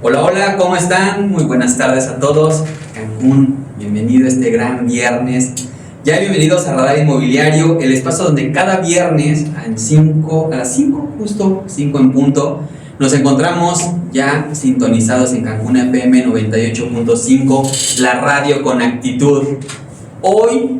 Hola, hola, ¿cómo están? Muy buenas tardes a todos. Cancún, bienvenido a este gran viernes. Ya bienvenidos a Radar Inmobiliario, el espacio donde cada viernes a las 5, justo 5 en punto, nos encontramos ya sintonizados en Cancún FM 98.5, la radio con actitud. Hoy,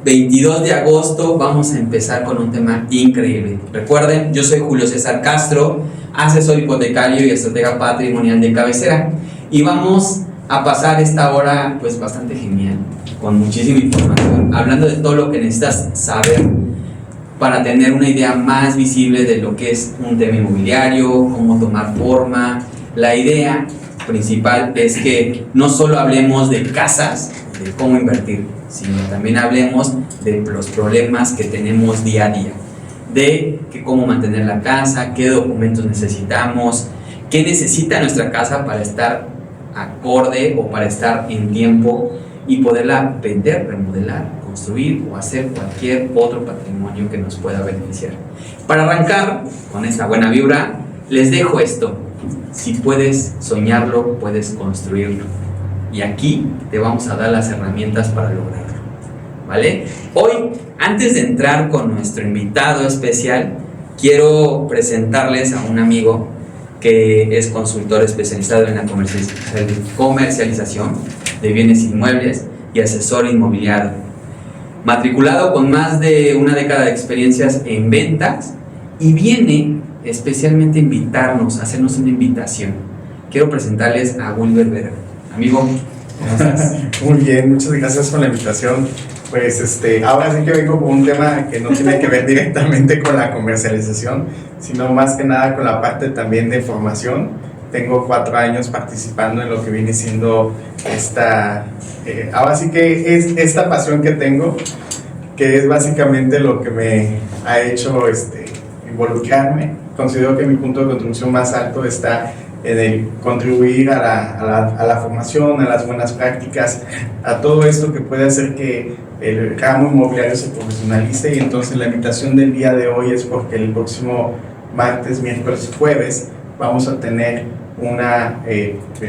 22 de agosto, vamos a empezar con un tema increíble. Recuerden, yo soy Julio César Castro, asesor hipotecario y estratega patrimonial de cabecera, y vamos a pasar esta hora pues bastante genial, con muchísima información, hablando de todo lo que necesitas saber para tener una idea más visible de lo que es un tema inmobiliario, cómo tomar forma. La idea principal es que no solo hablemos de casas, de cómo invertir, sino también hablemos de los problemas que tenemos día a día, de cómo mantener la casa, qué documentos necesitamos, qué necesita nuestra casa para estar acorde o para estar en tiempo y poderla vender, remodelar, construir o hacer cualquier otro patrimonio que nos pueda beneficiar. Para arrancar con esta buena vibra, les dejo esto: si puedes soñarlo, puedes construirlo, y aquí te vamos a dar las herramientas para lograrlo, ¿vale? Hoy, antes de entrar con nuestro invitado especial, quiero presentarles a un amigo que es consultor especializado en la comercialización de bienes inmuebles y asesor inmobiliario, matriculado con más de una década de experiencias en ventas, y viene especialmente a invitarnos, a hacernos una invitación. Quiero presentarles a Wilber Vera. Amigo, ¿cómo estás? Muy bien, muchas gracias por la invitación. Pues ahora sí que vengo con un tema que no tiene que ver directamente con la comercialización, sino más que nada con la parte también de formación. Tengo 4 años participando en lo que viene siendo ahora sí que es esta pasión que tengo, que es básicamente lo que me ha hecho involucrarme. Considero que mi punto de contribución más alto está en el contribuir a la formación, a las buenas prácticas, a todo esto que puede hacer que el ramo inmobiliario se profesionalice. Y entonces la invitación del día de hoy es porque el próximo martes, miércoles y jueves vamos a tener una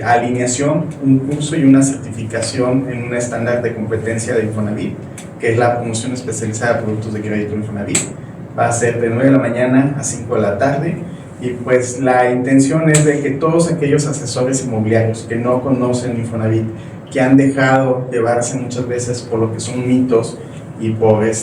alineación, un curso y una certificación en un estándar de competencia de Infonavit, que es la promoción especializada de productos de crédito Infonavit. Va a ser de 9 de la mañana a 5 de la tarde. Y pues la intención es de que todos aquellos asesores inmobiliarios que no conocen Infonavit, que han dejado llevarse muchas veces por lo que son mitos y por y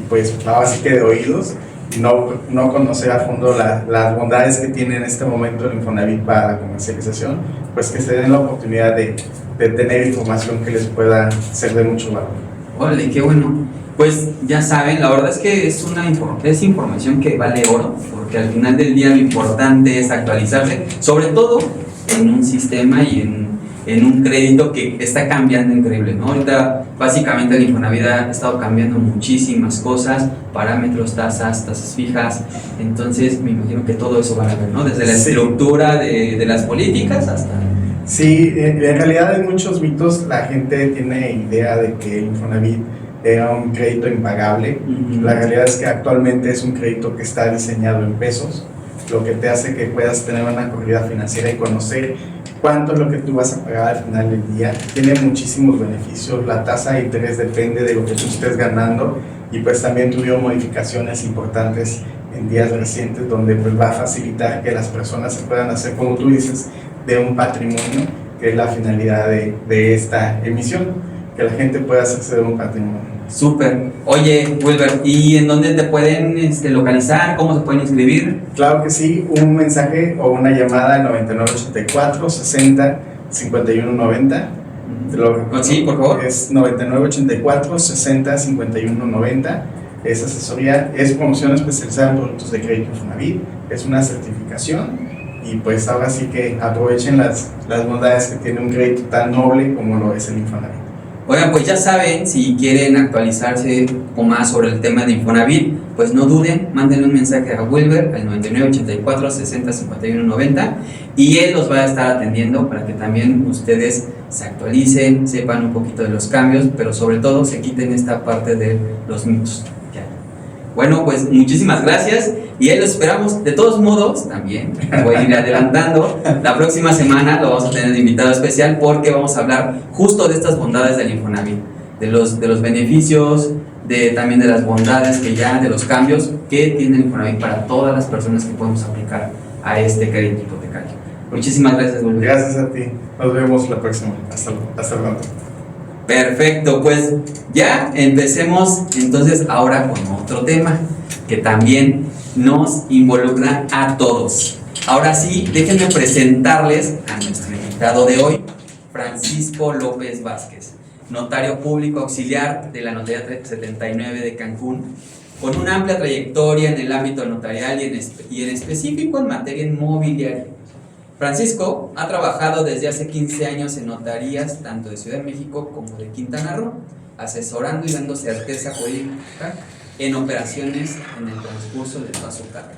pues así que de oídos, y no conocer a fondo las bondades que tiene en este momento el Infonavit para la comercialización, pues que se den la oportunidad de tener información que les pueda ser de mucho valor. Órale, qué bueno. Pues ya saben, la verdad es que es información que vale oro, porque al final del día lo importante es actualizarse, sobre todo en un sistema y en un crédito que está cambiando increíble, ¿no? Ahorita básicamente el Infonavit ha estado cambiando muchísimas cosas, parámetros, tasas fijas. Entonces me imagino que todo eso va a ver, ¿no? Desde la estructura de las políticas hasta... Sí, en realidad hay muchos mitos. La gente tiene idea de que el Infonavit era un crédito impagable. La realidad es que actualmente es un crédito que está diseñado en pesos, lo que te hace que puedas tener una corrida financiera y conocer cuánto es lo que tú vas a pagar al final del día. Tiene muchísimos beneficios. La tasa de interés depende de lo que tú estés ganando, y pues también tuvieron modificaciones importantes en días recientes donde pues va a facilitar que las personas se puedan hacer, como tú dices, de un patrimonio, que es la finalidad de esta emisión, que la gente pueda hacerse de un patrimonio. Súper. Oye, Wilber, ¿y en dónde te pueden localizar? ¿Cómo se pueden inscribir? Claro que sí, un mensaje o una llamada al 9984 60 51 90. Sí, por favor. Es 9984 60 51 90. Es asesoría, es promoción especializada en productos de crédito Infonavit, es una certificación, y pues ahora sí que aprovechen las bondades que tiene un crédito tan noble como lo es el Infonavit. Oigan, pues ya saben, si quieren actualizarse o más sobre el tema de Infonavit, pues no duden, mándenle un mensaje a Wilber al 9984 60 51 90, y él los va a estar atendiendo para que también ustedes se actualicen, sepan un poquito de los cambios, pero sobre todo se quiten esta parte de los mitos. Ya. Bueno, pues muchísimas gracias. Y ahí los esperamos. De todos modos, también voy a ir adelantando. La próxima semana lo vamos a tener de invitado especial porque vamos a hablar justo de estas bondades del Infonavit, de los beneficios, también de las bondades de los cambios que tiene el Infonavit para todas las personas que podemos aplicar a este crédito hipotecario. Muchísimas gracias, Julio. Gracias a ti. Nos vemos la próxima. Hasta pronto. Perfecto, pues ya empecemos entonces ahora con otro tema que también nos involucra a todos. Ahora sí, déjenme presentarles a nuestro invitado de hoy, Francisco López Vázquez, notario público auxiliar de la Notaría 79 de Cancún, con una amplia trayectoria en el ámbito notarial y en específico en materia inmobiliaria. Francisco ha trabajado desde hace 15 años en notarías tanto de Ciudad de México como de Quintana Roo, asesorando y dando certeza jurídica en operaciones en el transcurso de toda su carrera.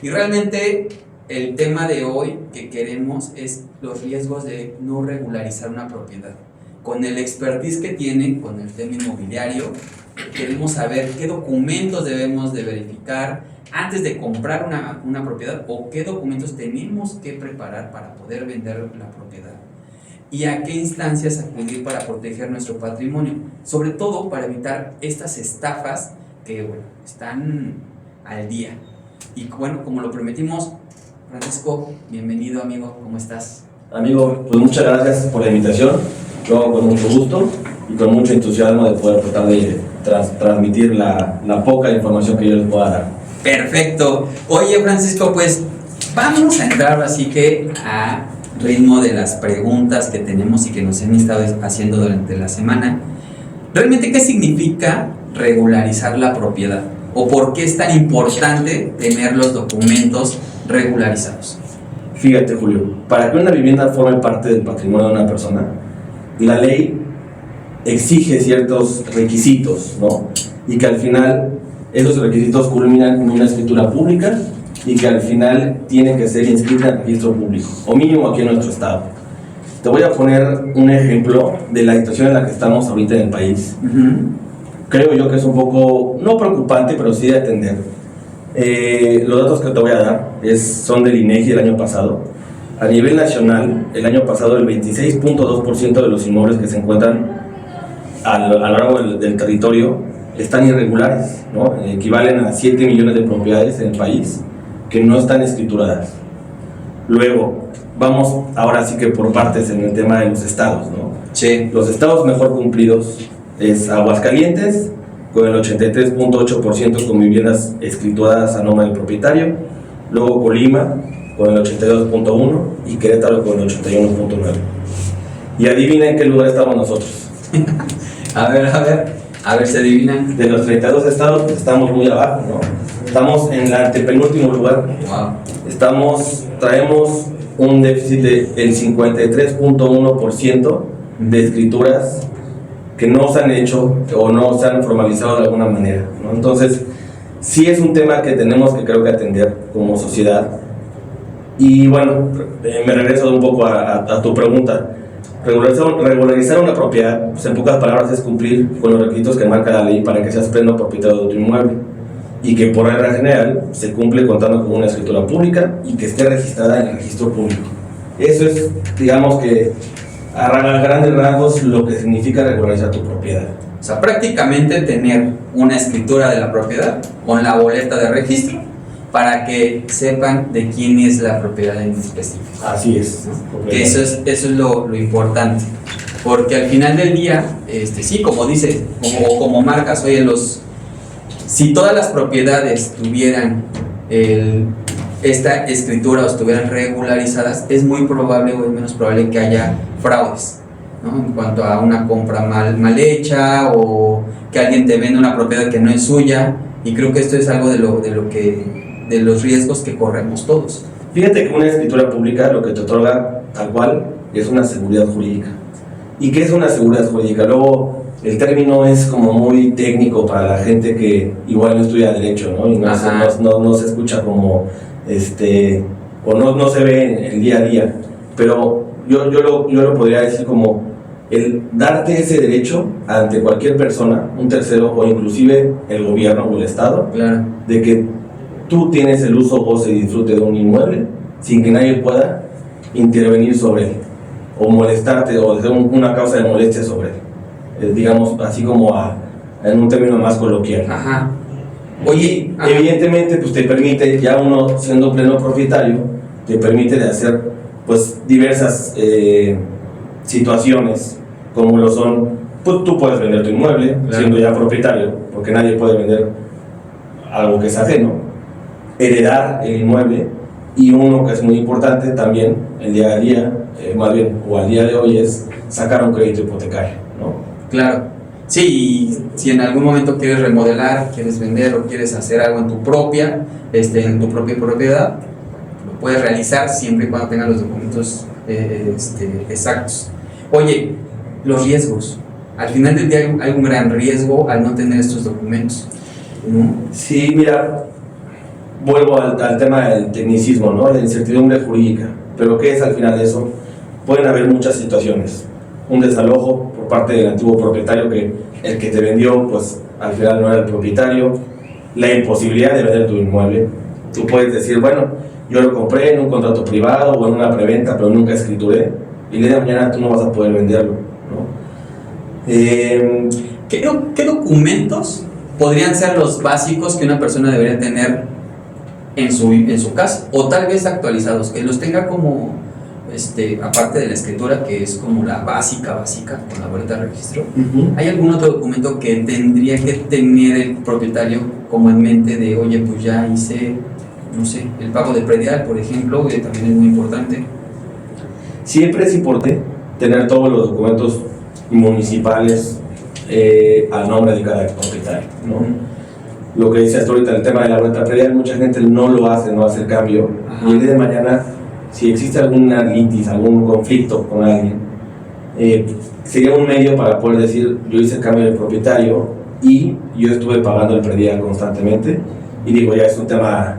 Y realmente el tema de hoy que queremos es los riesgos de no regularizar una propiedad. Con el expertise que tiene con el tema inmobiliario, queremos saber qué documentos debemos de verificar antes de comprar una propiedad o qué documentos tenemos que preparar para poder vender la propiedad y a qué instancias acudir para proteger nuestro patrimonio, sobre todo para evitar estas estafas que están al día. Y bueno, como lo prometimos, Francisco, bienvenido amigo, ¿cómo estás? Amigo, pues muchas gracias por la invitación, lo hago con mucho gusto y con mucho entusiasmo de poder tratar de transmitir la poca información que yo les pueda dar. Perfecto. Oye, Francisco, pues vamos a entrar así que a ritmo de las preguntas que tenemos y que nos han estado haciendo durante la semana. ¿Realmente qué significa regularizar la propiedad? ¿O por qué es tan importante tener los documentos regularizados? Fíjate, Julio, para que una vivienda forme parte del patrimonio de una persona, la ley exige ciertos requisitos, ¿no? Y que al final esos requisitos culminan en una escritura pública y que al final tienen que ser inscritas en el registro público, o mínimo aquí en nuestro estado. Te voy a poner un ejemplo de la situación en la que estamos ahorita en el país. Creo yo que es un poco, no preocupante, pero sí de atender. Los datos que te voy a dar son del INEGI del año pasado. A nivel nacional, el año pasado el 26.2% de los inmuebles que se encuentran a lo largo del territorio están irregulares, ¿no? Equivalen a 7 millones de propiedades en el país que no están escrituradas. Luego, vamos ahora sí que por partes en el tema de los estados, ¿no? Sí. Los estados mejor cumplidos es Aguascalientes, con el 83.8% con viviendas escrituradas a nombre del propietario. Luego Colima, con el 82.1% y Querétaro con el 81.9%. Y adivina en qué lugar estamos nosotros. A ver, se adivinan. De los 32 estados, pues estamos muy abajo, ¿no? Estamos en el antepenúltimo lugar. Wow. Traemos un déficit del 53.1% de escrituras que no se han hecho o no se han formalizado de alguna manera, ¿no? Entonces, sí es un tema que tenemos que creo que atender como sociedad. Y bueno, me regreso un poco a tu pregunta. Regularizar una propiedad, pues en pocas palabras, es cumplir con los requisitos que marca la ley para que seas pleno propietario de tu inmueble y que por regla general se cumple contando con una escritura pública y que esté registrada en el registro público. Eso es, digamos que a grandes rasgos, lo que significa regularizar tu propiedad. O sea, prácticamente tener una escritura de la propiedad con la boleta de registro para que sepan de quién es la propiedad en específico. Así es. Que eso es lo importante. Porque al final del día, sí, como dices, como marcas, oye, si todas las propiedades tuvieran esta escritura o estuvieran regularizadas, es muy probable o es menos probable que haya fraudes, ¿no? En cuanto a una compra mal hecha o que alguien te vende una propiedad que no es suya. Y creo que esto es algo de los riesgos que corremos todos. Fíjate que una escritura pública lo que te otorga tal cual es una seguridad jurídica. ¿Y qué es una seguridad jurídica? Luego el término es como muy técnico para la gente que igual no estudia derecho, ¿no? Y no se escucha como o no se ve en el día a día. Pero yo lo podría decir como el darte ese derecho ante cualquier persona, un tercero o inclusive el gobierno o el Estado, claro, de que tú tienes el uso, goce y disfrute de un inmueble sin que nadie pueda intervenir sobre él o molestarte o hacer una causa de molestia sobre él, digamos así como en un término más coloquial. Ajá. Oye, evidentemente pues te permite, ya uno siendo pleno propietario, te permite de hacer pues diversas situaciones, como lo son, pues tú puedes vender tu inmueble, claro, siendo ya propietario, porque nadie puede vender algo que es ajeno, heredar el inmueble, y uno que es muy importante también el día a día, más bien, o al día de hoy, es sacar un crédito hipotecario, ¿no? Claro. Sí, si en algún momento quieres remodelar, quieres vender o quieres hacer algo en tu propia propiedad, lo puedes realizar siempre y cuando tengas los documentos exactos. Oye, los riesgos. Al final del día hay un gran riesgo al no tener estos documentos, ¿no? Sí, mira, vuelvo al tema del tecnicismo, ¿no? La incertidumbre jurídica. Pero ¿qué es al final de eso? Pueden haber muchas situaciones. Un desalojo por parte del antiguo propietario, que el que te vendió, pues al final no era el propietario. La imposibilidad de vender tu inmueble. Tú puedes decir, bueno, yo lo compré en un contrato privado o en una preventa, pero nunca escrituré, y el día de mañana tú no vas a poder venderlo, ¿no? ¿Qué documentos podrían ser los básicos que una persona debería tener en su casa? O tal vez actualizados, que los tenga como, aparte de la escritura, que es como la básica, con la boleta de registro. ¿Hay algún otro documento que tendría que tener el propietario como en mente de, oye, pues ya hice, no sé, el pago de predial, por ejemplo, que también es muy importante? Siempre es importante tener todos los documentos municipales al nombre de cada propietario, ¿no? Lo que dices ahorita, el tema de la boleta predial, mucha gente no lo hace, no hace el cambio. Ajá. Y el día de mañana, si existe alguna litis, algún conflicto con alguien, sería un medio para poder decir, yo hice el cambio del propietario y yo estuve pagando el predial constantemente, y digo, ya es un tema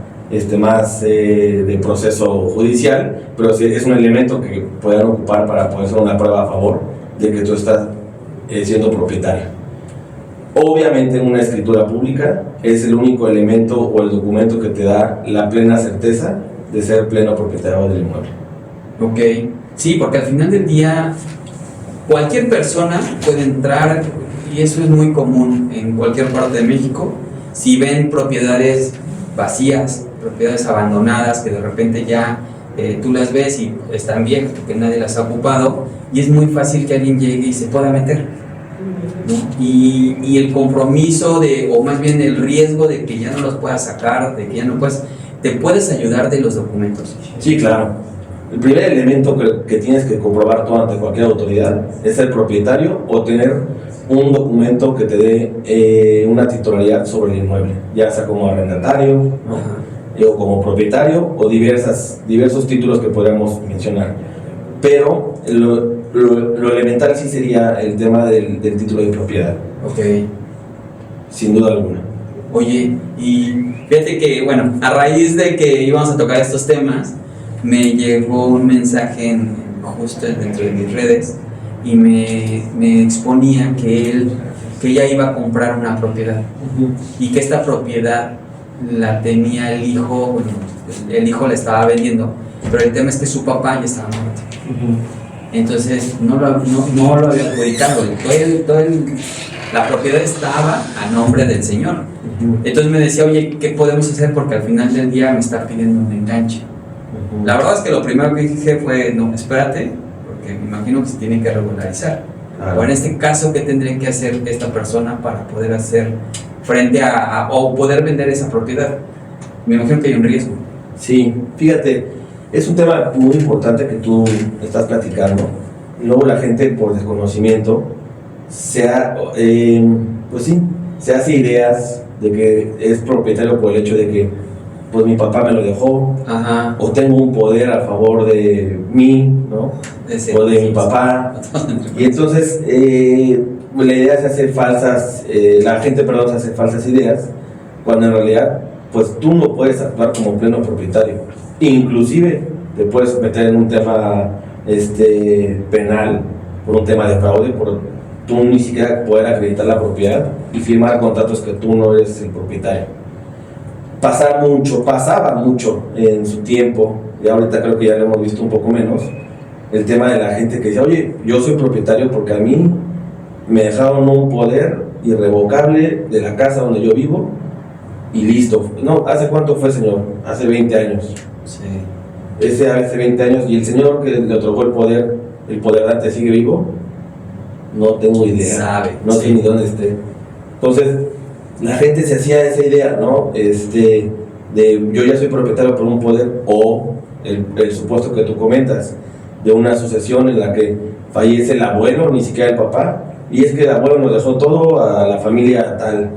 más de proceso judicial, pero sí es un elemento que puedan ocupar para poder ser una prueba a favor de que tú estás siendo propietario. Obviamente una escritura pública es el único elemento o el documento que te da la plena certeza de ser pleno propietario del inmueble. Ok, sí, porque al final del día cualquier persona puede entrar, y eso es muy común en cualquier parte de México. Si ven propiedades vacías, propiedades abandonadas que de repente ya tú las ves y están viejas porque nadie las ha ocupado, y es muy fácil que alguien llegue y se pueda meter, ¿no? Y el compromiso o más bien el riesgo de que ya no los puedas sacar, de que ya no puedas, te puedes ayudar de los documentos. Sí, claro. El primer elemento que tienes que comprobar tú ante cualquier autoridad es ser propietario o tener un documento que te dé una titularidad sobre el inmueble, ya sea como arrendatario, ¿no? O como propietario, o diversos títulos que podríamos mencionar. Pero lo elemental sí sería el tema del título de propiedad. Ok. Sin duda alguna. Oye, y fíjate que, bueno, a raíz de que íbamos a tocar estos temas, me llegó un mensaje justo dentro de mis redes, y me exponía que ella iba a comprar una propiedad, y que esta propiedad la tenía el hijo. Bueno, el hijo la estaba vendiendo, pero el tema es que su papá ya estaba muerto. Entonces no lo había adjudicado. La propiedad estaba a nombre del señor. Entonces me decía, oye, ¿qué podemos hacer? Porque al final del día me está pidiendo un enganche. La verdad es que lo primero que dije fue, no, espérate, porque me imagino que se tiene que regularizar. O en este caso, ¿qué tendría que hacer esta persona para poder hacer frente o poder vender esa propiedad? Me imagino que hay un riesgo. Sí, fíjate, es un tema muy importante que tú estás platicando. Luego la gente, por desconocimiento, se hace ideas de que es propietario por el hecho de que pues mi papá me lo dejó. Ajá. O tengo un poder a favor de mí, ¿no? O de mi papá. Y entonces la idea se hace falsas, la gente, se hace falsas ideas, cuando en realidad pues tú no puedes actuar como pleno propietario. Inclusive te puedes meter en un tema penal por un tema de fraude, por tú ni siquiera poder acreditar la propiedad y firmar contratos que tú no eres el propietario. pasaba mucho en su tiempo, y ahorita creo que ya lo hemos visto un poco menos, el tema de la gente que dice, oye, yo soy propietario porque a mí me dejaron un poder irrevocable de la casa donde yo vivo y listo. No, ¿hace cuánto fue, señor? Hace 20 años. Sí. Hace 20 años, y el señor que le otorgó el poder dante sigue vivo, no tengo idea. No sé ni dónde esté. Entonces, la gente se hacía esa idea, ¿no? De yo ya soy propietario por un poder, o el supuesto que tú comentas, de una sucesión en la que fallece el abuelo, ni siquiera el papá, y es que el abuelo nos dejó todo a la familia tal,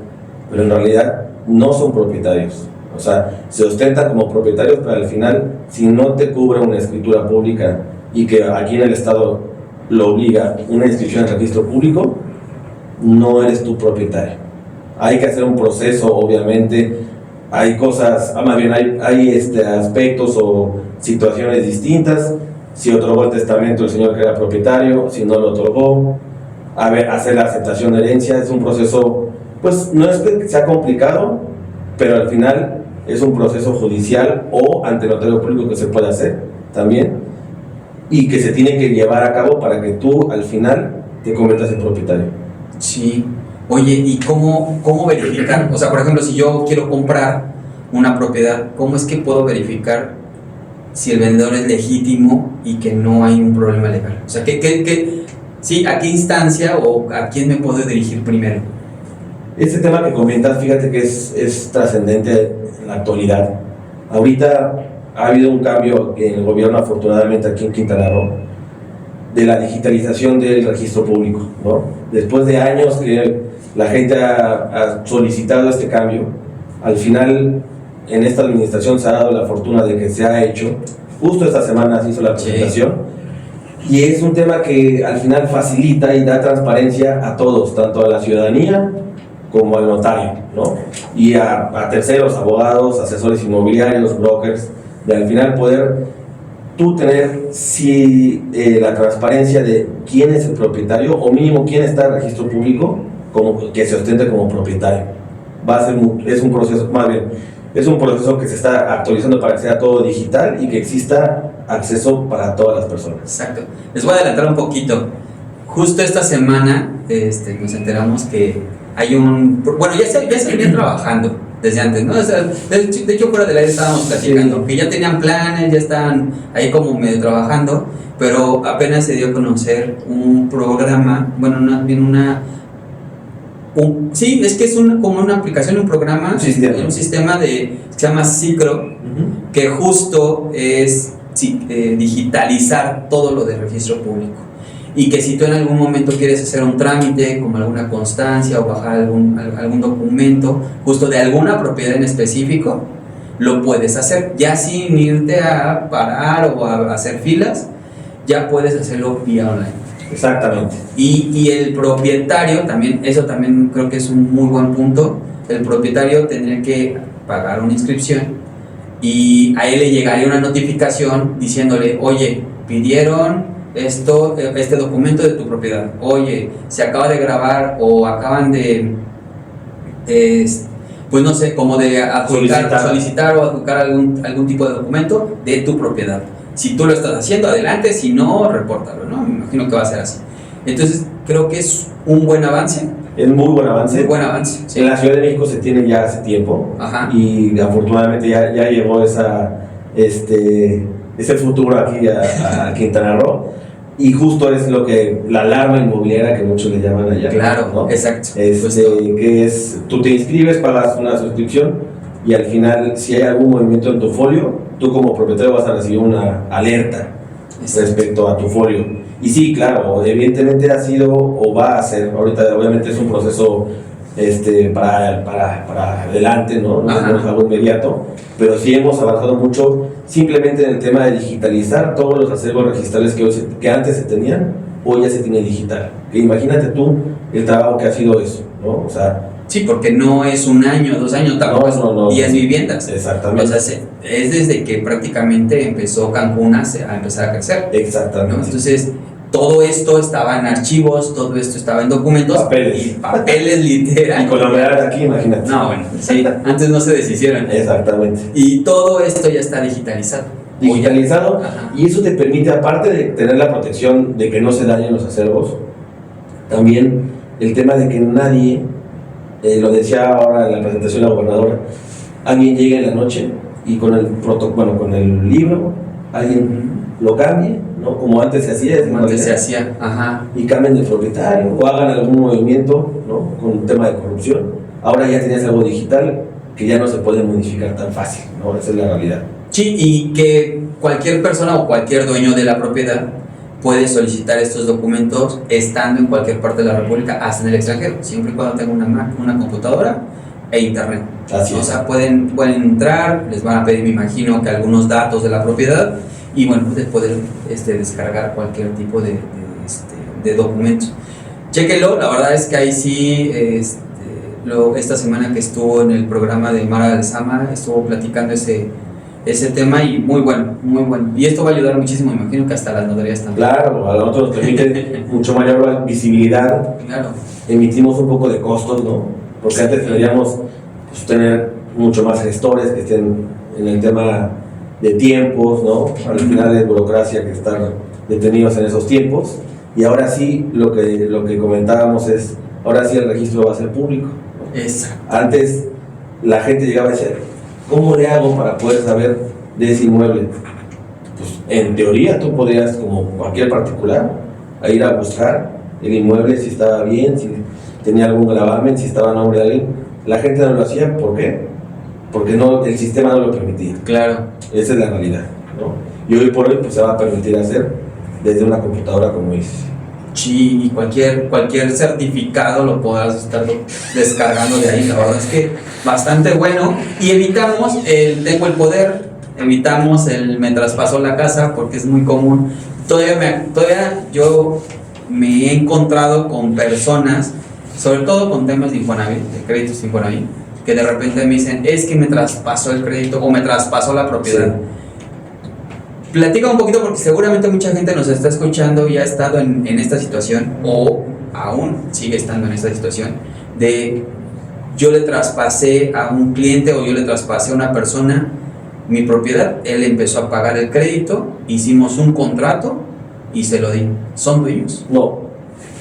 pero en realidad no son propietarios. O sea, se ostentan como propietarios, pero al final, si no te cubre una escritura pública y que aquí en el Estado lo obliga una inscripción en el registro público, no eres tu propietario. Hay que hacer un proceso, obviamente. Hay cosas, más bien hay aspectos o situaciones distintas. Si otorgó el testamento el señor que era propietario, si no lo otorgó, hacer la aceptación de herencia es un proceso, pues no es que sea complicado, pero al final es un proceso judicial o ante notario público que se puede hacer también y que se tiene que llevar a cabo para que tú al final te conviertas en propietario. Sí. Oye, ¿y cómo verificar? O sea, por ejemplo, si yo quiero comprar una propiedad, ¿cómo es que puedo verificar si el vendedor es legítimo y que no hay un problema legal? O sea, sí, ¿a qué instancia o a quién me puedo dirigir primero? Este tema que comentas, fíjate que es trascendente en la actualidad. Ahorita ha habido un cambio en el gobierno, afortunadamente aquí en Quintana Roo, de la digitalización del registro público, ¿no? Después de años que la gente ha solicitado este cambio, al final en esta administración se ha dado la fortuna de que se ha hecho. Justo esta semana se hizo la presentación. Sí. Y es un tema que al final facilita y da transparencia a todos, tanto a la ciudadanía como al notario, ¿no? Y a terceros, abogados, asesores inmobiliarios, brokers, de al final poder tú tener la transparencia de quién es el propietario, o mínimo quién está en el registro público como que se ostente como propietario. Es un proceso que se está actualizando para que sea todo digital y que exista acceso para todas las personas. Exacto. Les voy a adelantar un poquito. Justo esta semana nos enteramos que hay ya se venía trabajando desde antes, ¿no? O sea, de hecho fuera del aire estábamos platicando, sí, que ya tenían planes, ya estaban ahí como medio trabajando, pero apenas se dio a conocer un programa, sí, es que es como una aplicación, un programa, un sistema que se llama Cicro, que justo es digitalizar todo lo del registro público. Y que si tú en algún momento quieres hacer un trámite, como alguna constancia o bajar algún documento, justo de alguna propiedad en específico, lo puedes hacer. Ya sin irte a parar o a hacer filas, ya puedes hacerlo vía online. Exactamente. Y el propietario, eso también creo que es un muy buen punto, el propietario tendría que pagar una inscripción y a él le llegaría una notificación diciéndole, oye, pidieron este documento de tu propiedad, oye, se acaba de grabar o acaban de pues no sé, como de solicitar o adjudicar algún tipo de documento de tu propiedad. Si tú lo estás haciendo, adelante, si no, repórtalo, ¿no? Me imagino que va a ser así. Entonces, creo que es un buen avance. Es muy buen avance. Muy buen avance, sí. En la Ciudad de México se tiene ya hace tiempo. Ajá. Y afortunadamente ya llegó ese futuro aquí a Quintana Roo. Y justo es la alarma inmobiliaria que muchos le llaman allá. Claro, ¿no? Exacto. Que es, tú te inscribes, pagas una suscripción y al final, si hay algún movimiento en tu folio, tú como propietario vas a recibir una alerta respecto a tu folio. Y sí, claro, evidentemente ha sido o va a ser, ahorita obviamente es un proceso para adelante, ¿no? No es algo inmediato, pero sí hemos avanzado mucho simplemente en el tema de digitalizar todos los acervos registrales que antes se tenían, hoy ya se tiene digital. Que imagínate tú el trabajo que ha sido eso, ¿no? O sea, sí, porque no es 1 año, 2 años, tampoco son 10 viviendas. Exactamente. O sea, es desde que prácticamente empezó Cancún a empezar a crecer. Exactamente. ¿No? Entonces, todo esto estaba en archivos, todo esto estaba en documentos. Papeles. Y papeles literal. Y con la humedad de aquí, imagínate. No, bueno, sí, antes no se deshicieron. Exactamente. Y todo esto ya está digitalizado. Digitalizado, Ajá. y eso te permite, aparte de tener la protección de que no se dañen los acervos, también el tema de que nadie, lo decía ahora en la presentación de la gobernadora, alguien llegue en la noche y con el con el libro, alguien lo cambie, ¿no? Como antes se hacía, Como antes se hacía, ajá. y cambien de propietario o hagan algún movimiento, ¿no? Con un tema de corrupción. Ahora ya tienes algo digital que ya no se puede modificar tan fácil, ¿no? Esa es la realidad. Sí, y que cualquier persona o cualquier dueño de la propiedad puede solicitar estos documentos estando en cualquier parte de la República, hasta en el extranjero, siempre y cuando tenga una Mac, una computadora e internet. Así O es. sea, pueden entrar, les van a pedir, me imagino, que algunos datos de la propiedad y bueno, pues poder descargar cualquier tipo de documentos. Chéquenlo, la verdad es que ahí sí, esta semana que estuvo en el programa de Mara Alzama, estuvo platicando ese tema y muy bueno, muy bueno. Y esto va a ayudar muchísimo, me imagino que hasta las notarías también. Claro, a nosotros nos permite mucho mayor visibilidad. Claro. Emitimos un poco de costos, ¿no? Porque antes deberíamos pues, tener mucho más gestores que estén en el tema de tiempos, ¿no? Al final es burocracia que estar detenidos en esos tiempos. Y ahora sí, lo que comentábamos es, ahora sí el registro va a ser público, ¿no? Exacto. Antes la gente llegaba a decir, ¿cómo le hago para poder saber de ese inmueble? Pues en teoría tú podrías, como cualquier particular, a ir a buscar el inmueble, si estaba bien, si tenía algún gravamen, si estaba a nombre de alguien. La gente no lo hacía, ¿por qué? Porque el sistema no lo permitía. Claro. Esa es la realidad, ¿no? Y hoy por hoy pues, se va a permitir hacer desde una computadora, como dices. Sí, y cualquier certificado lo podrás estar descargando de ahí. La verdad es que bastante bueno. Y evitamos el tengo el poder, evitamos el me traspasó la casa, porque es muy común. Todavía yo me he encontrado con personas, sobre todo con temas de Infonavit, de créditos de Infonavit, que de repente me dicen, es que me traspasó el crédito o me traspasó la propiedad. Sí. Platica un poquito, porque seguramente mucha gente nos está escuchando y ha estado en esta situación o aún sigue estando en esta situación de yo le traspasé a un cliente o yo le traspasé a una persona mi propiedad, él empezó a pagar el crédito, hicimos un contrato y se lo di. ¿Son dueños? No.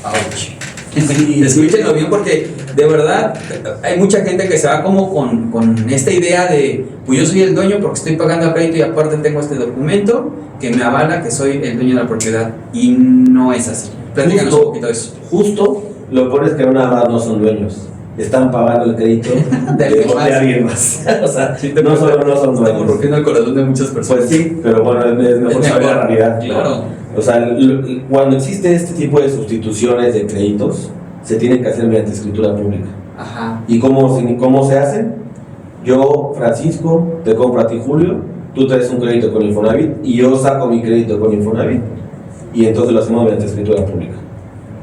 Ouch. Sí, escúchenlo bien, porque de verdad hay mucha gente que se va como con esta idea de pues yo soy el dueño porque estoy pagando el crédito y aparte tengo este documento que me avala que soy el dueño de la propiedad, y no es así. Platícanos un poquito de eso. Justo, lo peor es que nada más no son dueños, están pagando el crédito de alguien más. O sea, sí, no son dueños. Estamos rompiendo el corazón de muchas personas. Pues sí, pero bueno, es mejor saber la realidad. Claro. ¿No? O sea, cuando existe este tipo de sustituciones de créditos, se tienen que hacer mediante escritura pública. Ajá. ¿Y cómo se hace? Yo, Francisco, te compro a ti, Julio, tú traes un crédito con Infonavit y yo saco mi crédito con Infonavit, y entonces lo hacemos mediante escritura pública.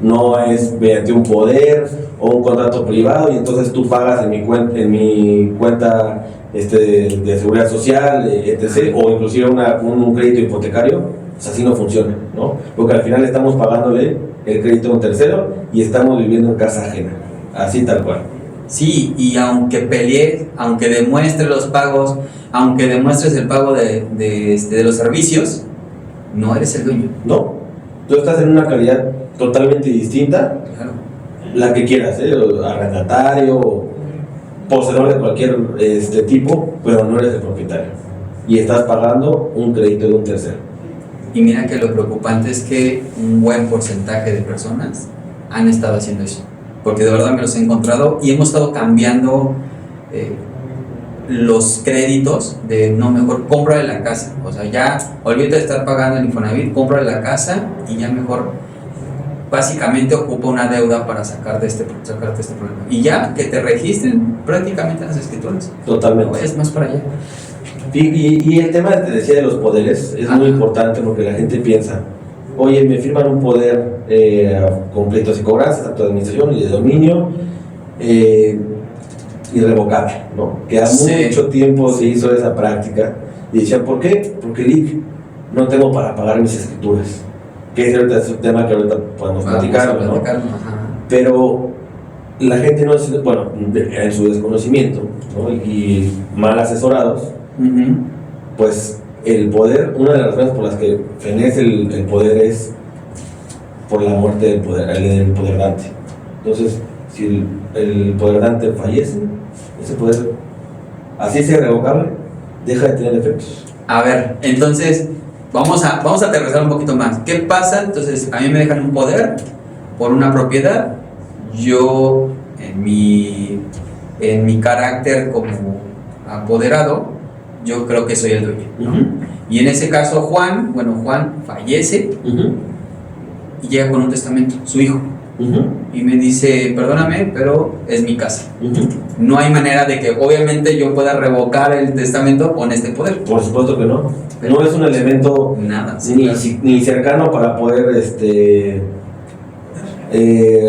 No es mediante un poder o un contrato privado y entonces tú pagas en mi cuenta de seguridad social, etc., o inclusive un crédito hipotecario. Pues así no funciona, ¿no? Porque al final estamos pagándole el crédito a un tercero y estamos viviendo en casa ajena, así tal cual. Sí, y aunque pelees, aunque demuestres los pagos, aunque demuestres el pago de los servicios, no eres el dueño. No, tú estás en una calidad totalmente distinta, Claro. la que quieras, arrendatario, poseedor de cualquier tipo, pero no eres el propietario y estás pagando un crédito de un tercero. Y mira que lo preocupante es que un buen porcentaje de personas han estado haciendo eso, porque de verdad me los he encontrado y hemos estado cambiando los créditos de no, mejor cómprale la casa, o sea, ya olvídate de estar pagando el Infonavit, cómprale la casa y ya mejor básicamente ocupa una deuda para sacarte este problema, y ya que te registren prácticamente en las escrituras. Totalmente. No es más para allá. Y el tema que te decía de los poderes es muy importante, porque la gente piensa, oye, me firman un poder completo de cobranza, tanto de administración y de dominio, irrevocable, ¿no? Que hace mucho tiempo se hizo esa práctica y decían, ¿por qué? Porque no tengo para pagar mis escrituras. que es ahorita un tema que ahorita podemos platicar, ¿no? Ajá. Pero la gente no es, bueno, en su desconocimiento, ¿no? Y mal asesorados, pues el poder, una de las razones por las que fenece el poder es por la muerte del poder dante. Entonces, si el poder dante fallece, ese poder, así sea irrevocable, deja de tener efectos. A ver, entonces, vamos a aterrizar un poquito más. ¿Qué pasa? Entonces, a mí me dejan un poder por una propiedad. Yo, en mi carácter como apoderado, yo creo que soy el dueño, ¿no? Y en ese caso, Juan fallece y llega con un testamento, su hijo. Y me dice, perdóname, pero es mi casa. No hay manera de que obviamente yo pueda revocar el testamento con este poder. Por supuesto que no. No es un elemento nada, ni cercano para poder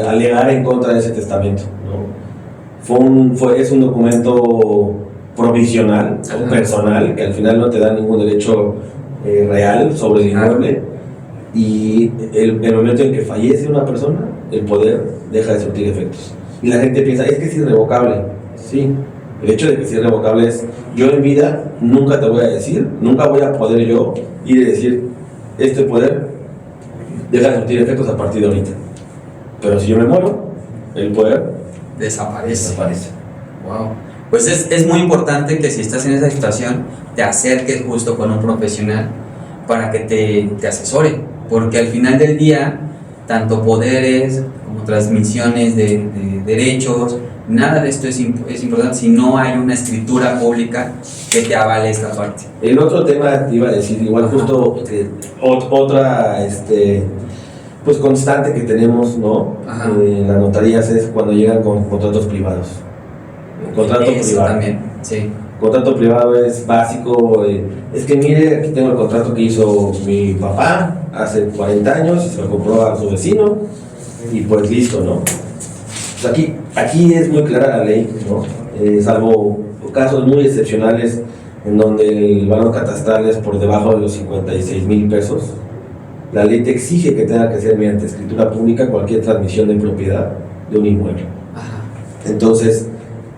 alegar en contra de ese testamento, ¿no? Es un documento provisional o personal que al final no te da ningún derecho real sobre el inmueble, y el momento en que fallece una persona, el poder deja de surtir efectos. Y la gente piensa, es que es irrevocable. Sí, el hecho de que sea irrevocable es, yo en vida nunca te voy a decir, nunca voy a poder yo ir y decir, este poder deja de surtir efectos a partir de ahorita. Pero si yo me muero, el poder desaparece. Wow. Pues es muy importante que si estás en esa situación, te acerques justo con un profesional para que te asesore, porque al final del día, tanto poderes como transmisiones de derechos, nada de esto es importante si no hay una escritura pública que te avale esta parte. El otro tema te iba a decir, igual justo otra pues constante que tenemos, ¿no? En las notarías es cuando llegan con contratos privados. Contrato Eso privado. También, sí. Contrato privado es básico. Es que mire, aquí tengo el contrato que hizo mi papá hace 40 años y se lo compró a su vecino y pues listo, ¿no? Pues aquí es muy clara la ley, ¿no? Salvo casos muy excepcionales en donde el valor catastral es por debajo de los 56,000 pesos, la ley te exige que tenga que ser mediante escritura pública cualquier transmisión de propiedad de un inmueble. Entonces,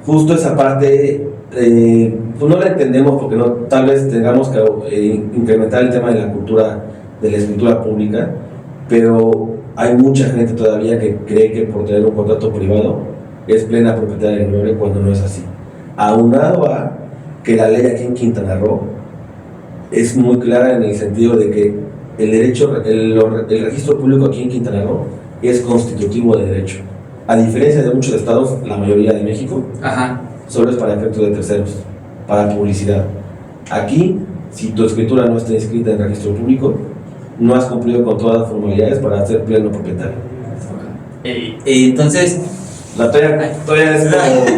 justo esa parte pues no la entendemos porque tal vez tengamos que incrementar el tema de la cultura de la escritura pública, pero hay mucha gente todavía que cree que por tener un contrato privado es plena propiedad del inmueble cuando no es así. Aunado a que la ley aquí en Quintana Roo es muy clara en el sentido de que el registro público aquí en Quintana Roo es constitutivo de derecho. A diferencia de muchos estados, la mayoría de México, solo es para efectos de terceros, para publicidad. Aquí, si tu escritura no está inscrita en registro público, no has cumplido con todas las formalidades para ser pleno propietario. Entonces, todavía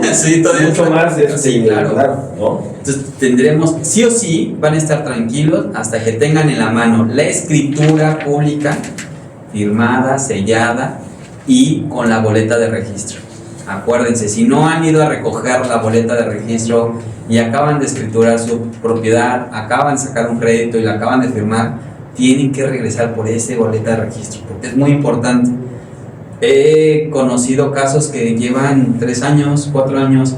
es sí, todavía mucho más. Sí, claro. ¿No? Entonces tendremos, sí o sí, van a estar tranquilos hasta que tengan en la mano la escritura pública firmada, sellada y con la boleta de registro. Acuérdense, si no han ido a recoger la boleta de registro y acaban de escriturar su propiedad, acaban de sacar un crédito y la acaban de firmar, tienen que regresar por esa boleta de registro, porque es muy importante. He conocido casos que llevan 3 años, 4 años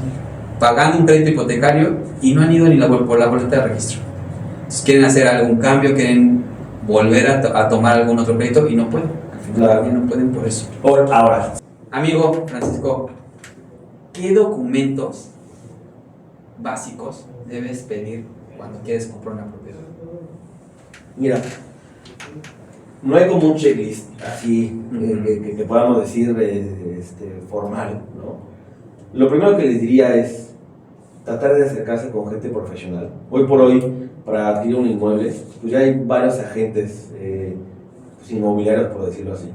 pagando un crédito hipotecario y no han ido ni por la boleta de registro. Entonces quieren hacer algún cambio, quieren volver a tomar algún otro crédito y no pueden. Al final no pueden por eso. Ahora, amigo Francisco, ¿qué documentos básicos debes pedir cuando quieres comprar una propiedad? Mira, no hay como un checklist así que podamos decir formal, ¿no? Lo primero que les diría es tratar de acercarse con gente profesional. Hoy por hoy, para adquirir un inmueble, pues ya hay varios agentes pues inmobiliarios, por decirlo así.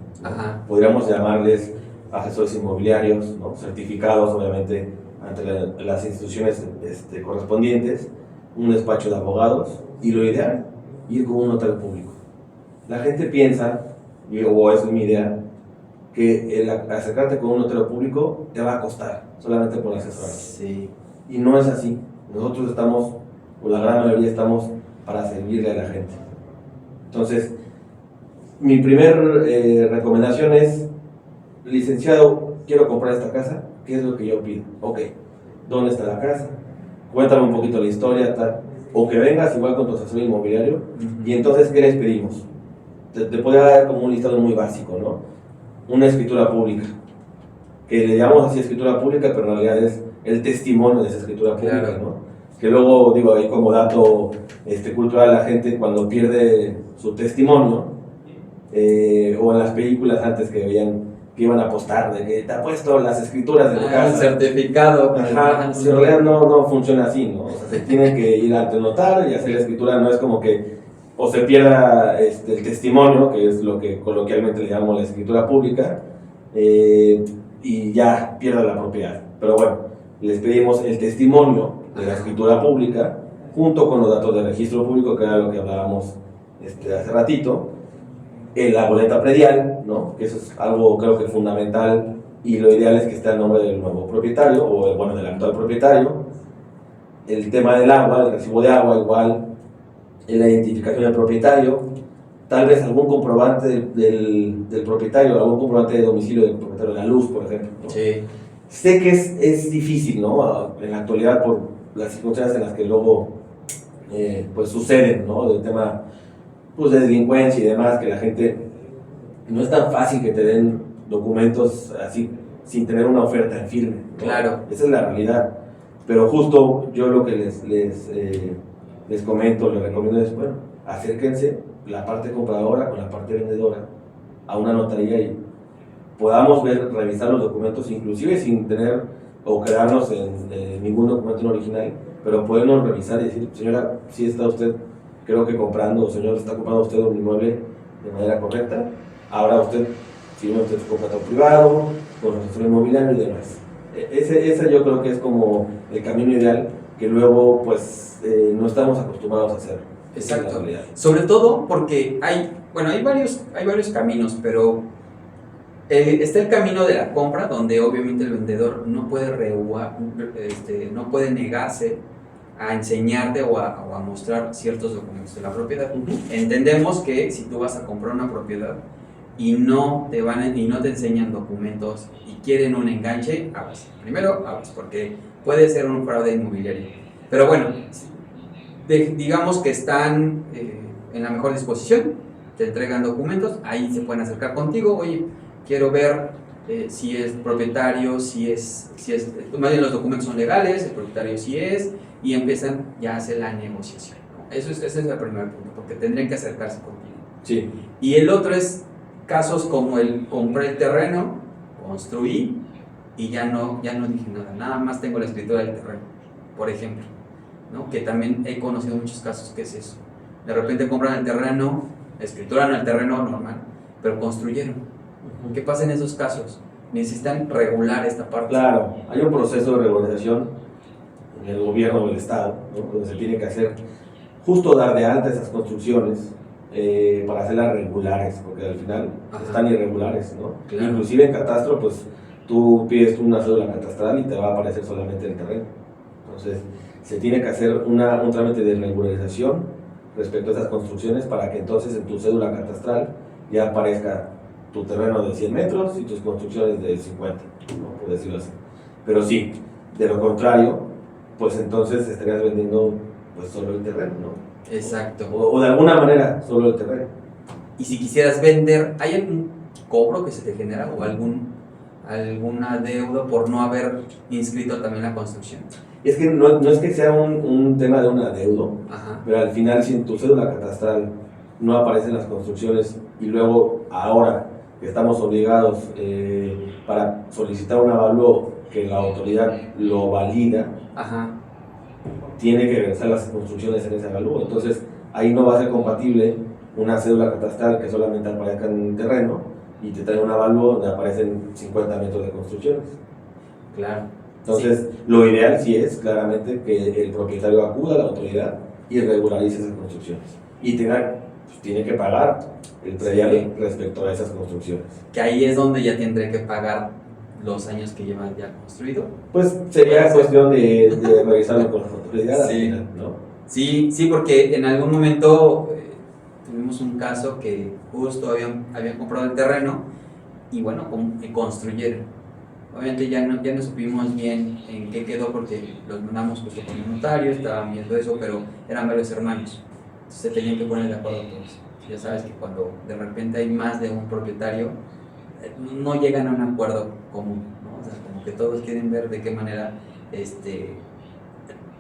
Podríamos llamarles asesores inmobiliarios, ¿no? Certificados, obviamente, ante las instituciones correspondientes, un despacho de abogados y lo ideal, ir con un notario público. La gente piensa, o es mi idea, que el acercarte con un notario público te va a costar solamente por asesorar. Sí. Y no es así. Nosotros estamos, o la gran mayoría estamos, para servirle a la gente. Entonces, mi primer recomendación es, licenciado, quiero comprar esta casa, ¿qué es lo que yo pido? Ok, ¿dónde está la casa? Cuéntame un poquito la historia, tal. O que vengas igual con tu asesor inmobiliario, y entonces, ¿qué les pedimos? Te puede dar como un listado muy básico, ¿no? Una escritura pública, que le llamamos así escritura pública, pero en realidad es el testimonio de esa escritura pública, Claro. ¿no? Que luego, digo, ahí como dato cultural, la gente cuando pierde su testimonio, o en las películas antes que veían que iban a apostar, de que te ha puesto las escrituras de tu El casa. certificado. Ajá, Sí. en realidad no funciona así, ¿no? O sea, se tiene que ir ante el notario y hacer la escritura, no es como que o se pierda el testimonio, que es lo que coloquialmente le llamamos la escritura pública, y ya pierda la propiedad. Pero bueno, les pedimos el testimonio de la escritura pública junto con los datos del registro público, que era lo que hablábamos hace ratito, la boleta predial, ¿no? Que eso es algo creo que fundamental, y lo ideal es que esté el nombre del nuevo propietario o bueno, del actual propietario. El tema del agua, el recibo de agua igual, la identificación del propietario, tal vez algún comprobante del propietario, algún comprobante de domicilio del propietario, la luz, por ejemplo, ¿no? Sí. Sé que es difícil, ¿no? En la actualidad, por las circunstancias en las que luego pues suceden, ¿no? Del tema pues, de delincuencia y demás, que la gente no es tan fácil que te den documentos así sin tener una oferta en firme, ¿no? Claro. Esa es la realidad. Pero justo yo lo que les comento, les recomiendo es, bueno, acérquense la parte compradora con la parte vendedora a una notaría y podamos revisar los documentos, inclusive sin tener o quedarnos en ningún documento en original, pero podernos revisar y decir, señora, si está usted, creo que comprando, o señor, está comprando usted un inmueble de manera correcta, ahora usted firme usted su contrato privado, con su asesor inmobiliario y demás. Ese yo creo que es como el camino ideal que luego pues no estamos acostumbrados a hacer. Exacto. Sobre todo porque hay varios caminos, pero está el camino de la compra, donde obviamente el vendedor no puede no puede negarse a enseñarte o a mostrar ciertos documentos de la propiedad. Entendemos que si tú vas a comprar una propiedad y no te enseñan documentos y quieren un enganche, aguas. Primero, aguas, porque puede ser un fraude inmobiliario. Pero bueno, digamos que están en la mejor disposición, te entregan documentos, ahí se pueden acercar contigo, oye, quiero ver si es propietario, más bien los documentos son legales, el propietario sí es, y empiezan ya a hacer la negociación, ¿no? Ese es el primer punto, porque tendrían que acercarse contigo. Sí. Y el otro es casos como el compré el terreno, construí y ya no dije nada más tengo la escritura del terreno, por ejemplo, ¿no? Que también he conocido muchos casos que es eso. De repente compran el terreno, escrituran el terreno normal, pero construyeron. ¿Qué pasa en esos casos? Necesitan regular esta parte. Claro, hay un proceso de regularización en el gobierno del Estado, ¿no? Donde se tiene que hacer, justo dar de alta esas construcciones para hacerlas regulares, porque al final están irregulares, ¿no? Claro. Inclusive en catastro, pues tú pides una cédula catastral y te va a aparecer solamente el terreno. Entonces, se tiene que hacer un trámite de regularización respecto a esas construcciones para que entonces en tu cédula catastral ya aparezca tu terreno de 100 metros y tus construcciones de 50, ¿no? Por decirlo así. Pero sí, de lo contrario, pues entonces estarías vendiendo pues solo el terreno, ¿no? Exacto. O de alguna manera solo el terreno. Y si quisieras vender, ¿hay algún cobro que se te genera o alguna deuda por no haber inscrito también la construcción? Y es que no es que sea un tema de un adeudo, pero al final si en tu cédula catastral no aparecen las construcciones y luego ahora que estamos obligados para solicitar un avalúo que la autoridad lo valida, tiene que realizar las construcciones en ese avalúo. Entonces ahí no va a ser compatible una cédula catastral que solamente aparezca en el terreno y te trae un avalúo donde aparecen 50 metros de construcciones. Claro. Entonces, sí, lo ideal sí es claramente que el propietario acuda a la autoridad y regularice esas construcciones. Y tiene que pagar el predial respecto a esas construcciones. Que ahí es donde ya tendré que pagar los años que llevan ya construido. Pues sería cuestión de revisarlo con las autoridades, sí, ¿no? Sí, porque en algún momento tuvimos un caso que justo habían comprado el terreno y bueno, y construyeron. Obviamente ya no supimos bien en qué quedó porque los mandamos justo con el notario, estaban viendo eso, pero eran varios hermanos, entonces se tenían que poner de acuerdo todos. Ya sabes que cuando de repente hay más de un propietario, no llegan a un acuerdo común, ¿no? O sea, como que todos quieren ver de qué manera,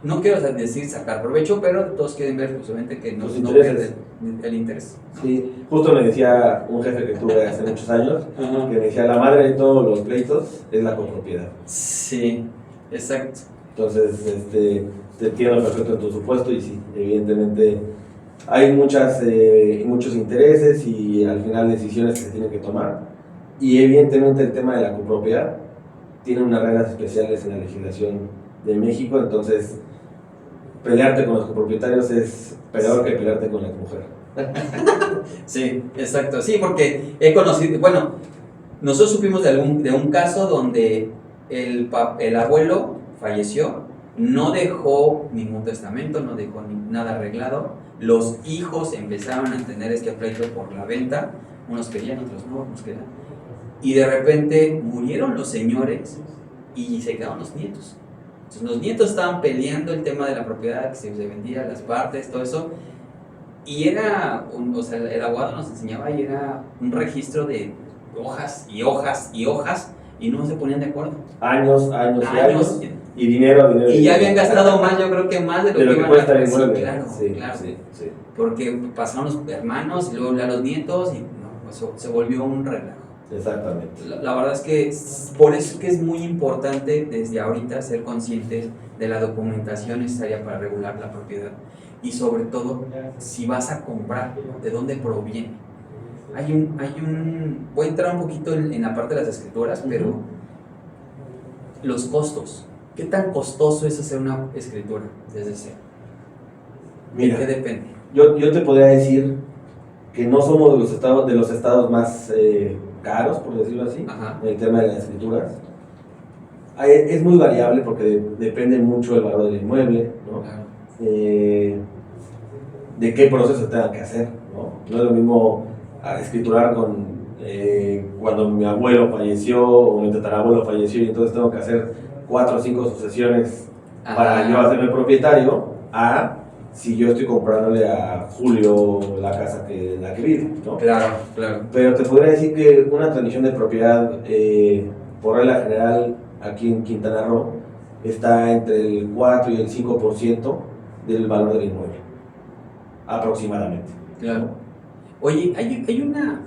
no quiero decir sacar provecho, pero todos quieren ver justamente que no pierden el interés, ¿no? Sí, justo me decía un jefe que tuve hace muchos años, Ajá. que me decía, la madre de todos los pleitos es la copropiedad. Sí, exacto. Entonces, te entiendo perfecto en tu supuesto y sí, evidentemente hay muchos intereses y al final decisiones que se tienen que tomar. Y evidentemente el tema de la copropiedad tiene unas reglas especiales en la legislación de México, entonces pelearte con los copropietarios es peor que pelearte con la mujer. Sí, exacto. Sí, porque he conocido, bueno, nosotros supimos de un caso donde el abuelo falleció, no dejó ningún testamento, no dejó nada arreglado, los hijos empezaron a tener este pleito por la venta, unos querían, otros no, unos querían, y de repente murieron los señores y se quedaron los nietos. Entonces los nietos estaban peleando el tema de la propiedad, que se vendía, las partes, todo eso, y era, o sea, el abogado nos enseñaba y era un registro de hojas y hojas y hojas, y no se ponían de acuerdo. Años y años. Y dinero. Y ya habían gastado más, yo creo que más de lo que iban cuesta a el inmueble. claro. Sí. Porque pasaron los hermanos y luego ya los nietos y no, eso se volvió un relajo. Exactamente. La verdad es que por eso es que es muy importante desde ahorita ser conscientes de la documentación necesaria para regular la propiedad y sobre todo si vas a comprar, de dónde proviene. Voy a entrar un poquito en la parte de las escrituras, pero los costos. ¿Qué tan costoso es hacer una escritura desde cero? Mira, ¿De qué depende? Yo te podría decir que no somos de los estados más caros, por decirlo así, Ajá. en el tema de las escrituras. Es muy variable porque depende mucho del valor del inmueble, ¿no? Claro. De qué proceso tenga que hacer, ¿no? No es lo mismo escriturar cuando mi abuelo falleció o mi tatarabuelo falleció y entonces tengo que hacer 4 o 5 sucesiones para yo hacerme propietario, a si yo estoy comprándole a Julio la casa en la que vive, ¿no? Claro. Pero te podría decir que una transmisión de propiedad, por regla general, aquí en Quintana Roo, está entre el 4 y el 5% del valor del inmueble, aproximadamente. Claro. Oye, hay una...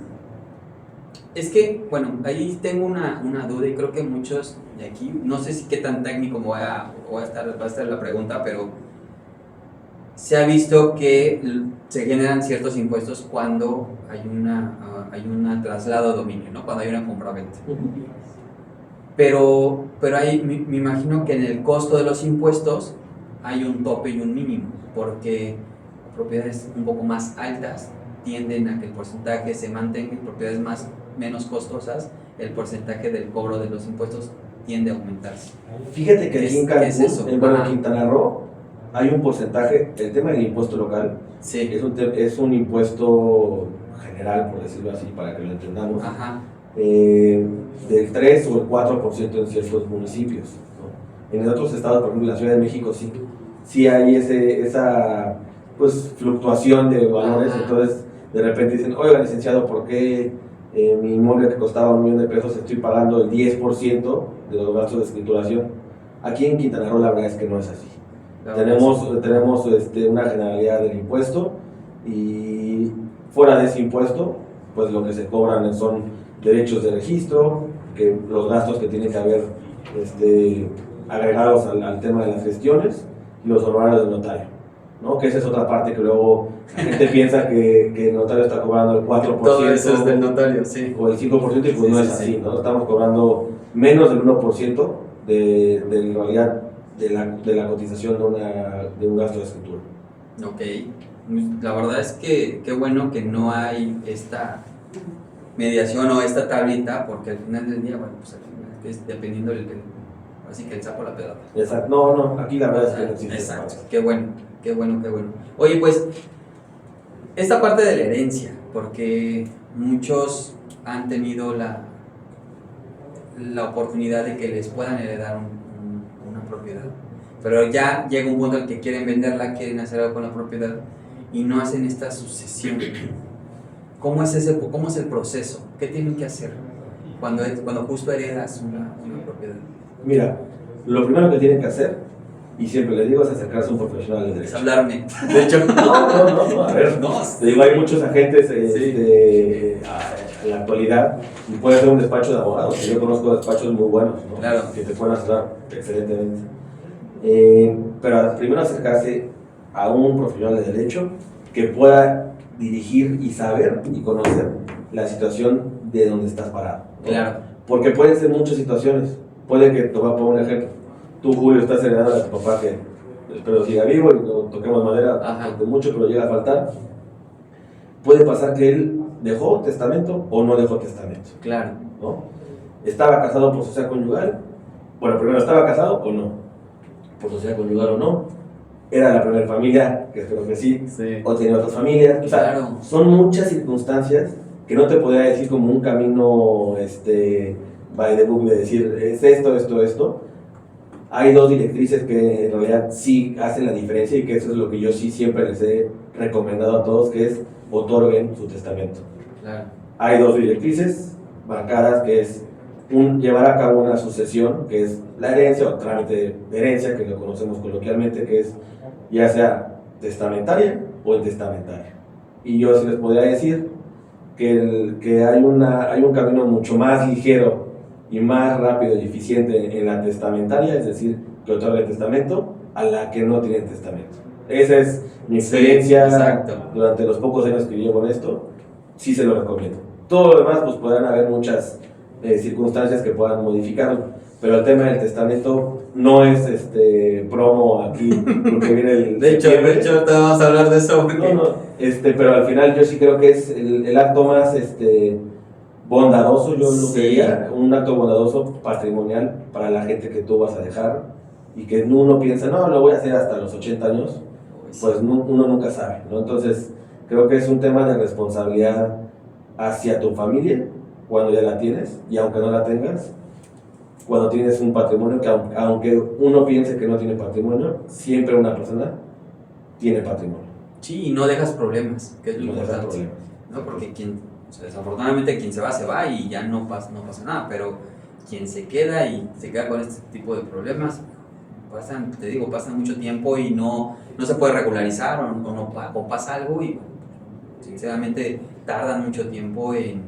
Es que, bueno, ahí tengo una duda y creo que muchos de aquí, no sé si qué tan técnico va a estar la pregunta, pero se ha visto que se generan ciertos impuestos cuando hay un traslado a dominio, ¿no? Cuando hay una compraventa. Pero ahí me imagino que en el costo de los impuestos hay un tope y un mínimo, porque propiedades un poco más altas tienden a que el porcentaje se mantenga, en propiedades menos costosas, el porcentaje del cobro de los impuestos tiende a aumentarse. Fíjate que aquí en Cancún, ¿qué es eso? en Quintana Roo, hay un porcentaje, el tema del impuesto local, Sí. es un impuesto general, por decirlo así, para que lo entendamos, Ajá. del 3 o el 4% en ciertos municipios, ¿no? En otros estados, por ejemplo, en la Ciudad de México, sí hay esa pues, fluctuación de valores. Ajá. Entonces de repente dicen, oiga, licenciado, ¿por qué mi inmueble que costaba $1 millón estoy pagando el 10% de los gastos de escrituración? Aquí en Quintana Roo la verdad es que no es así. Tenemos una generalidad del impuesto y fuera de ese impuesto, pues lo que se cobran son derechos de registro, que los gastos que tienen que haber agregados al tema de las gestiones y los honorarios del notario, ¿no? Que esa es otra parte que luego la gente piensa que el notario está cobrando el 4%. Todo eso es del notario, sí. O el 5% y pues no es así, ¿no? Estamos cobrando menos del 1% de realidad de la cotización de un gasto de escritura. Ok, la verdad es que qué bueno que no hay esta mediación o esta tablita, porque al final del día, bueno, pues al final es dependiendo así que el sapo la pedata. Exacto, no, aquí la verdad es que no existe. Exacto, qué bueno. Oye, pues, esta parte de la herencia, porque muchos han tenido la oportunidad de que les puedan heredar una propiedad, pero ya llega un punto en que quieren venderla, quieren hacer algo con la propiedad y no hacen esta sucesión. ¿Cómo es el proceso? ¿Qué tienen que hacer cuando justo heredas una propiedad? Mira, lo primero que tienen que hacer, y siempre les digo, es acercarse a un profesional de derecho. Es hablarme. De hecho, No, a ver, no. te digo, hay muchos agentes Sí. en la actualidad, y puede ser un despacho de abogados. Yo conozco despachos muy buenos, ¿no? Claro. Que te pueden asesorar excelentemente. Pero primero acercarse a un profesional de derecho que pueda dirigir y saber y conocer la situación de donde estás parado, ¿no? Claro. Porque pueden ser muchas situaciones. Puede que, te voy a poner un ejemplo, tú, Julio, estás heredando a tu papá, que espero siga vivo y no toquemos madera de mucho, pero llega a faltar. Puede pasar que él dejó testamento o no dejó testamento. Claro. ¿No? ¿Estaba casado por sociedad conyugal? Bueno, primero, ¿estaba casado o no? Por sociedad conyugal o no. ¿Era la primera familia? Que espero que sí. ¿O tenía otras familias? O sea, Claro. son muchas circunstancias que no te podría decir como un camino by the book, de decir, es esto. Hay dos directrices que en realidad sí hacen la diferencia, y que eso es lo que yo sí siempre les he recomendado a todos, que es otorguen su testamento. Claro. Hay dos directrices marcadas, que es llevar a cabo una sucesión, que es la herencia o trámite de herencia, que lo conocemos coloquialmente, que es ya sea testamentaria o intestamentaria. Y yo sí les podría decir que hay un camino mucho más ligero y más rápido y eficiente en la testamentaria, es decir, que otorga el testamento, a la que no tiene testamento. Esa es mi experiencia durante los pocos años que llevo con esto. Sí se lo recomiendo. Todo lo demás, pues podrán haber muchas circunstancias que puedan modificarlo, pero el tema del testamento no es promo aquí, porque viene el... De hecho, te vamos a hablar de eso. Porque... pero al final yo sí creo que es el acto más bondadoso, yo lo diría, un acto bondadoso patrimonial para la gente que tú vas a dejar, y que uno piensa, no, lo voy a hacer hasta los 80 años, pues uno nunca sabe, ¿no? Entonces, creo que es un tema de responsabilidad hacia tu familia, cuando ya la tienes, y aunque no la tengas, cuando tienes un patrimonio, que aunque uno piense que no tiene patrimonio, siempre una persona tiene patrimonio. Sí, y no dejas problemas, que es lo importante. No, porque desafortunadamente quien se va y ya no pasa nada, pero quien se queda con este tipo de problemas, pasan mucho tiempo y no se puede regularizar o pasa algo y sinceramente tardan mucho tiempo en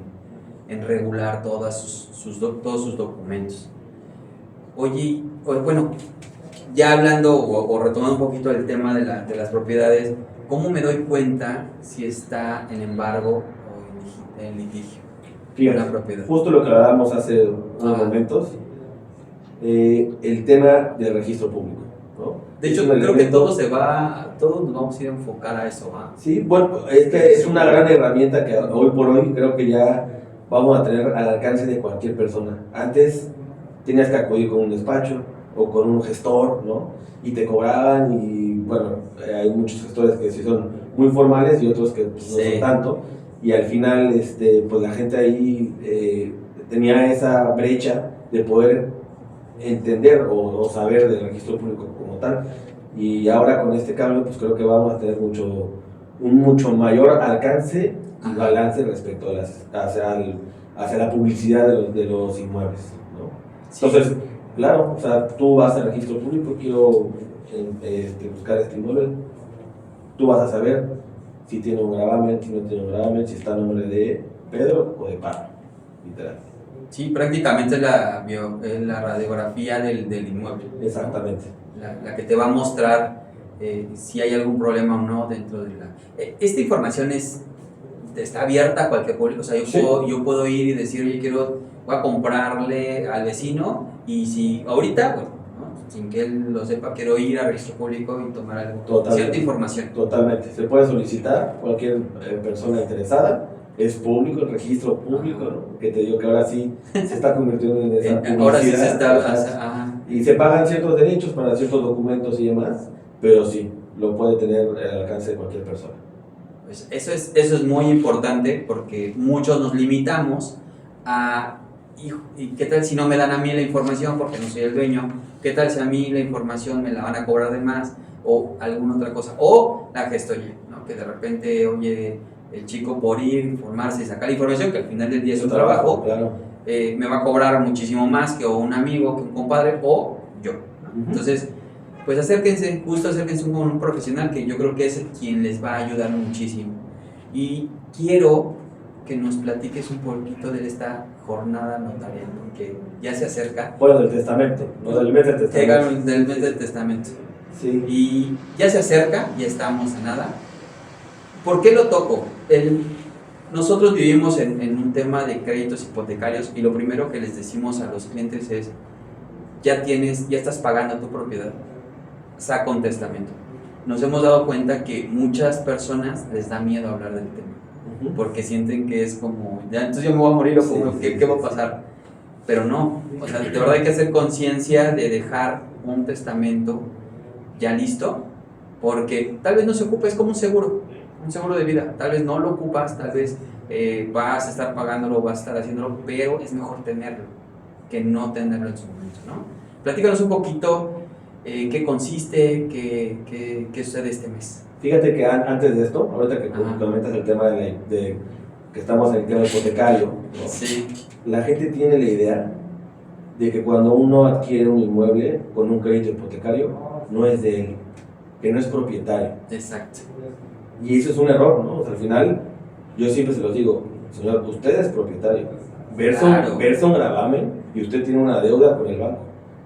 regular todos sus documentos. Oye, bueno, ya hablando o retomando un poquito el tema de las propiedades, ¿cómo me doy cuenta si está en embargo o en litigio? Fíjate, justo lo que hablábamos hace unos momentos, el tema del registro público, ¿no? De hecho, creo que todos nos vamos a ir a enfocar a eso, ¿va? Sí, bueno, es que es una gran herramienta que hoy por hoy creo que ya vamos a tener al alcance de cualquier persona. Antes tenías que acudir con un despacho o con un gestor, ¿no? Y te cobraban, y bueno, hay muchos gestores que sí son muy formales y otros que pues, no son tanto, y al final pues la gente ahí tenía esa brecha de poder entender o saber del registro público como tal, y ahora con este cambio pues creo que vamos a tener un mucho mayor alcance y balance respecto a hacia la publicidad de los inmuebles, ¿no? Sí. Entonces, claro, o sea, tú vas al registro público, quiero buscar este inmueble, tú vas a saber si tiene un gravamen, si no tiene un gravamen, si está a nombre de Pedro o de Pablo, literal. Sí, prácticamente es la radiografía del inmueble. Exactamente. La que te va a mostrar si hay algún problema o no dentro de la... Esta información está abierta a cualquier público, o sea, yo puedo ir y decir, oye, voy a comprarle al vecino, y si ahorita, bueno, ¿no? Sin que él lo sepa, quiero ir al registro público y tomar cierta información. Totalmente, se puede solicitar cualquier persona interesada. Es público, el registro público, ¿no? Que te digo que ahora sí se está convirtiendo en esa publicidad. Ahora sí se está... Y se pagan ciertos derechos para ciertos documentos y demás, pero sí, lo puede tener al alcance de cualquier persona. Pues eso es muy importante porque muchos nos limitamos a, ¿y qué tal si no me dan a mí la información porque no soy el dueño? ¿Qué tal si a mí la información me la van a cobrar de más? O alguna otra cosa. O la gestoría, ¿no? Que de repente, oye, el chico por ir, informarse y sacar información, que al final del día es un trabajo, claro. Me va a cobrar muchísimo más que un amigo, que un compadre o yo, ¿no? Entonces, pues acérquense con un profesional que yo creo que es quien les va a ayudar muchísimo. Y quiero que nos platiques un poquito de esta jornada notarial, porque ya se acerca. Bueno, del testamento, no del mes del testamento. Del mes del testamento. Sí. Y ya se acerca, ya estamos a nada. ¿Por qué lo toco? Nosotros vivimos en un tema de créditos hipotecarios y lo primero que les decimos a los clientes es, ya estás pagando tu propiedad, saca un testamento. Nos hemos dado cuenta que muchas personas les da miedo hablar del tema, porque sienten que es como, ya entonces yo me voy a morir o como, ¿qué va a pasar? Pero no, o sea, de verdad hay que hacer conciencia de dejar un testamento ya listo, porque tal vez no se ocupe, es como un seguro de vida, tal vez no lo ocupas, tal vez vas a estar pagándolo, vas a estar haciéndolo, pero es mejor tenerlo que no tenerlo en su momento, ¿no? Platícanos un poquito qué consiste, qué sucede este mes. Fíjate que antes de esto, ahorita que comentas el tema de que estamos en el tema hipotecario, ¿no? Sí. La gente tiene la idea de que cuando uno adquiere un inmueble con un crédito hipotecario, no es de él, que no es propietario. Exacto. Y eso es un error, ¿no? O sea, al final, yo siempre se los digo, señor, usted es propietario. Versa un gravamen y usted tiene una deuda con el banco,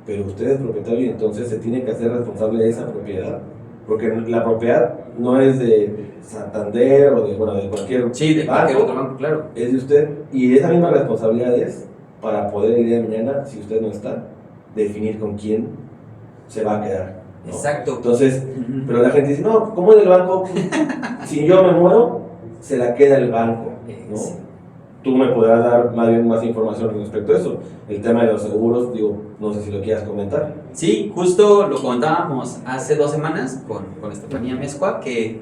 pero usted es propietario y entonces se tiene que hacer responsable de esa propiedad. Porque la propiedad no es de Santander o de cualquier cualquier otro banco, claro. Es de usted. Y esa misma responsabilidad es para poder el día de mañana, si usted no está, definir con quién se va a quedar, ¿no? Exacto. Entonces, pero la gente dice, no, ¿cómo es el banco? Si yo me muero, se la queda el banco, ¿no? Sí. Tú me podrás dar más información respecto a eso. El tema de los seguros, digo, no sé si lo quieras comentar. Sí, justo lo comentábamos hace 2 semanas con Estefanía Mezcua, que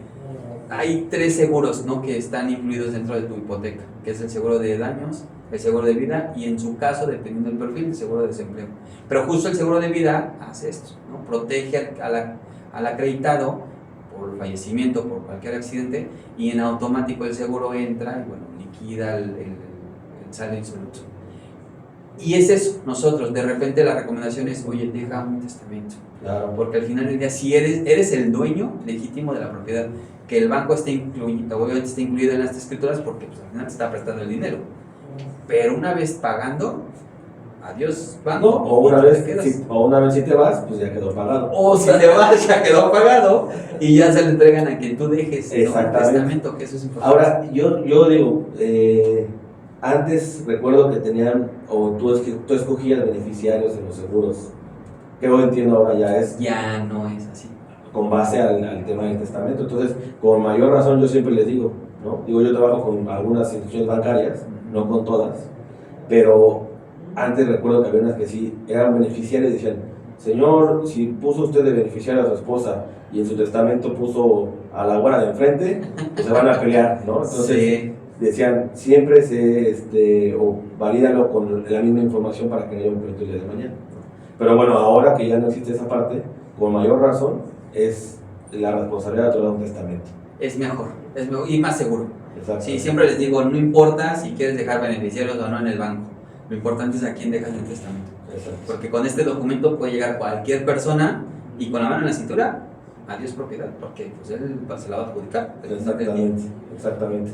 hay 3 seguros, ¿no?, que están incluidos dentro de tu hipoteca, que es el seguro de daños, el seguro de vida y en su caso, dependiendo del perfil, el seguro de desempleo. Pero justo el seguro de vida hace esto, ¿no? Protege al acreditado por fallecimiento, por cualquier accidente, y en automático el seguro entra y bueno, liquida el sale insoluto. Y es eso, nosotros, de repente la recomendación es, oye, deja un testamento. Claro. Porque al final del día, si eres el dueño legítimo de la propiedad, que el banco esté incluido, obviamente está incluido en las escrituras porque pues, al final te está prestando el dinero. Pero una vez pagando, adiós banco. No, o una vez si te vas, pues ya quedó pagado. O si te vas, ya quedó pagado y ya se le entregan a quien tú dejes, ¿no?, el testamento, que eso es importante. Ahora, yo digo, antes recuerdo que tenían, o tú escogías beneficiarios en los seguros, que hoy entiendo ahora ya no es así. Con base al tema del testamento. Entonces, con mayor razón yo siempre les digo, ¿no? Digo, yo trabajo con algunas instituciones bancarias, no con todas, pero antes recuerdo que había unas que sí eran beneficiarios y decían, señor, si puso usted de beneficiario a su esposa y en su testamento puso a la güera de enfrente, pues se van a pelear, ¿no? Entonces, sí. Decían, siempre o valídalo con la misma información para que no haya un pleito el día de mañana, ¿no? Pero bueno, ahora que ya no existe esa parte, con mayor razón es la responsabilidad de otorgar un testamento. Es mejor y más seguro. Exacto. Sí, siempre les digo, no importa si quieres dejar beneficiarios o no en el banco, lo importante es a quién dejas el testamento. Exacto. Porque con este documento puede llegar cualquier persona y con la mano en la cintura, adiós propiedad, porque pues él se la va a adjudicar. Exactamente.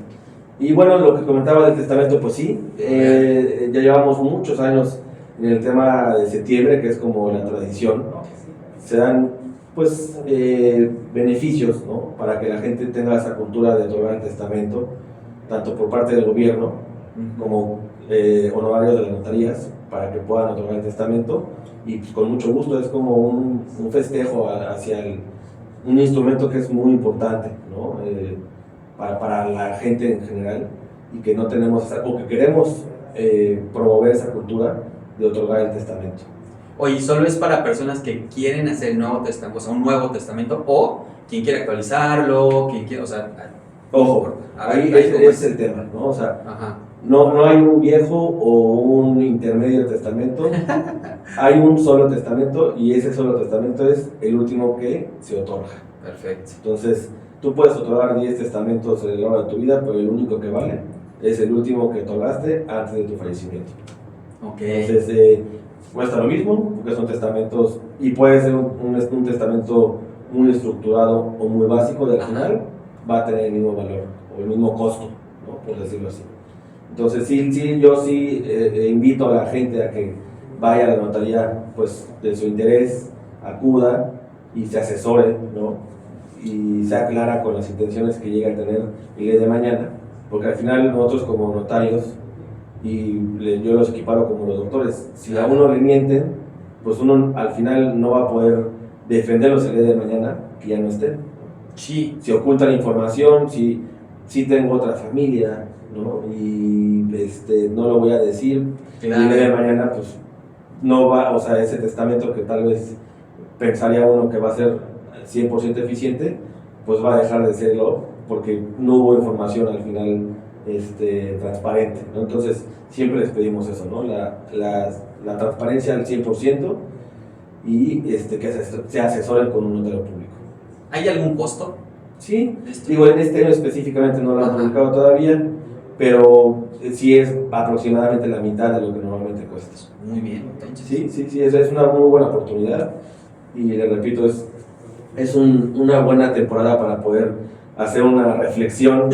Y bueno, lo que comentaba del testamento, pues sí, ya llevamos muchos años en el tema de septiembre, que es como la tradición. Se dan pues beneficios, ¿no?, para que la gente tenga esa cultura de otorgar el testamento, tanto por parte del gobierno como honorarios de las notarías, para que puedan otorgar el testamento, y pues, con mucho gusto es como un festejo hacia un instrumento que es muy importante, ¿no?, para la gente en general, y que no tenemos, o que queremos promover esa cultura de otorgar el testamento. Oye, ¿solo es para personas que quieren hacer el nuevo testamento, o sea, un nuevo testamento, o quien quiere actualizarlo, quien quiere, o sea, Ojo, ahí es el tema, ¿no? O sea, no hay un viejo o un intermedio testamento, hay un solo testamento y ese solo testamento es el último que se otorga. Perfecto. Entonces, tú puedes otorgar 10 testamentos a lo largo de tu vida, pero el único que vale es el último que otorgaste antes de tu fallecimiento. Okay. Entonces, cuesta lo mismo, porque son testamentos, y puede ser un testamento muy estructurado o muy básico, y al final va a tener el mismo valor o el mismo costo, ¿no? Por decirlo así. Entonces, yo invito a la gente a que vaya a la notaría, pues, de su interés, acuda y se asesore, ¿no? Y sea clara con las intenciones que llega a tener el día de mañana, porque al final nosotros como notarios, y yo los equiparo como los doctores, si a uno le mienten, pues uno al final no va a poder defenderlos el día de mañana que ya no estén. Sí. Si ocultan información, si tengo otra familia, ¿no? Y no lo voy a decir, claro. El día de mañana pues no va, o sea, ese testamento que tal vez pensaría uno que va a ser 100% eficiente, pues va a dejar de serlo porque no hubo información al final transparente, ¿no? Entonces siempre les pedimos eso, ¿no? La transparencia al 100% y que se asesoren con un notario público. ¿Hay algún costo? Sí, digo, en este año específicamente no lo han publicado todavía, pero sí es aproximadamente la mitad de lo que normalmente cuesta. Muy bien, entonces. Sí, esa es una muy buena oportunidad y le repito, es una buena temporada para poder hacer una reflexión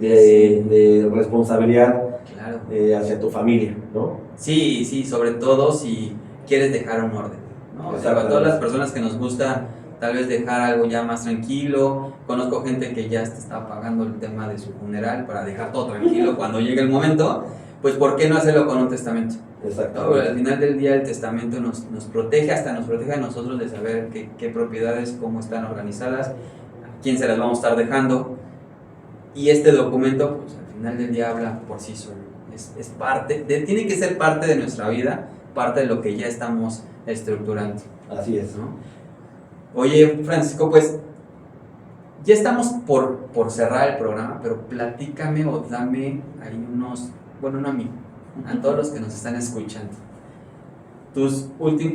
de responsabilidad, claro, hacia tu familia, ¿no? Sí, sobre todo si quieres dejar un orden, ¿no? O sea, para todas las personas que nos gusta tal vez dejar algo ya más tranquilo. Conozco gente que ya está pagando el tema de su funeral para dejar todo tranquilo cuando llegue el momento. Pues ¿por qué no hacerlo con un testamento? Exacto. ¿No? Al final del día el testamento nos protege, hasta nos protege a nosotros de saber qué propiedades, cómo están organizadas, a quién se las vamos a estar dejando. Y este documento, pues al final del día habla por sí solo. Es parte, tiene que ser parte de nuestra vida, parte de lo que ya estamos estructurando. Así es, ¿no? Oye, Francisco, pues ya estamos por cerrar el programa, pero platícame o dame ahí no a mí, a todos los que nos están escuchando,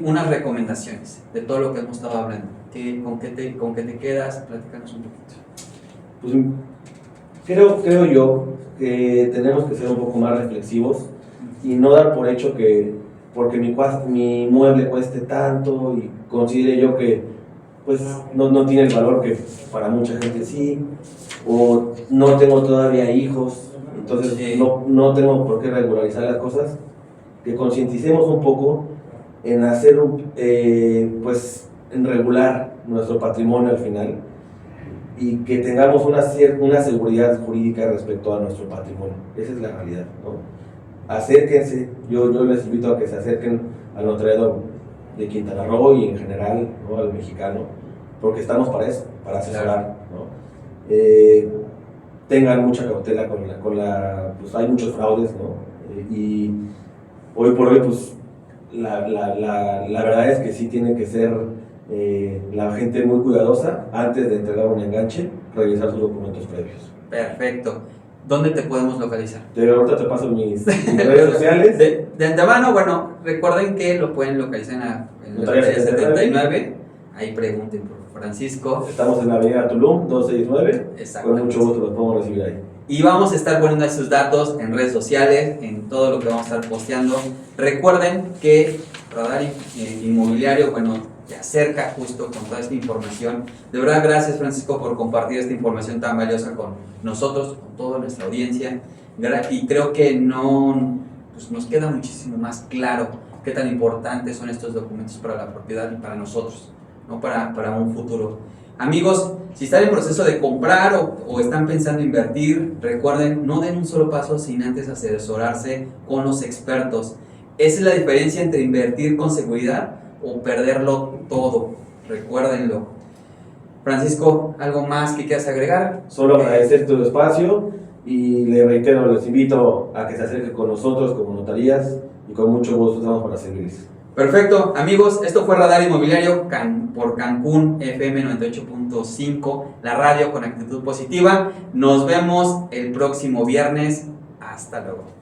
unas recomendaciones de todo lo que hemos estado hablando. ¿Con qué te quedas? Platícanos un poquito. Pues creo yo que tenemos que ser un poco más reflexivos y no dar por hecho que porque mi mueble cueste tanto y considere yo que pues no tiene el valor que para mucha gente sí, o no tengo todavía hijos, entonces no tengo por qué regularizar las cosas, que concienticemos un poco en hacer en regular nuestro patrimonio al final y que tengamos una seguridad jurídica respecto a nuestro patrimonio. Esa es la realidad, ¿no? Acérquense, yo les invito a que se acerquen al notariado de Quintana Roo y en general, ¿no? Al mexicano, porque estamos para eso, para asesorar, ¿no? Tengan mucha cautela pues hay muchos fraudes, ¿no? Y hoy por hoy, pues la verdad es que sí tiene que ser la gente muy cuidadosa antes de entregar un enganche, revisar sus documentos previos. Perfecto. ¿Dónde te podemos localizar? Ahorita te paso mis redes sociales. De antemano, bueno, recuerden que lo pueden localizar en la Notaría 79. Ahí pregunten por Francisco. Estamos en la avenida Tulum, 269. Con mucho gusto los podemos recibir ahí. Y vamos a estar poniendo ahí sus datos en redes sociales, en todo lo que vamos a estar posteando. Recuerden que Radar Inmobiliario, te acerca justo con toda esta información. De verdad, gracias Francisco por compartir esta información tan valiosa con nosotros, con toda nuestra audiencia. Y creo que nos queda muchísimo más claro qué tan importantes son estos documentos para la propiedad y para nosotros, ¿no? Para un futuro. Amigos, si están en proceso de comprar o están pensando invertir, recuerden, no den un solo paso sin antes asesorarse con los expertos. Esa es la diferencia entre invertir con seguridad o perderlo todo. Recuérdenlo. Francisco, ¿algo más que quieras agregar? Solo agradecer tu espacio y le reitero, les invito a que se acerquen con nosotros como notarías y con mucho gusto estamos para servirles. Perfecto, amigos, esto fue Radar Inmobiliario por Cancún FM 98.5, la radio con actitud positiva. Nos vemos el próximo viernes. Hasta luego.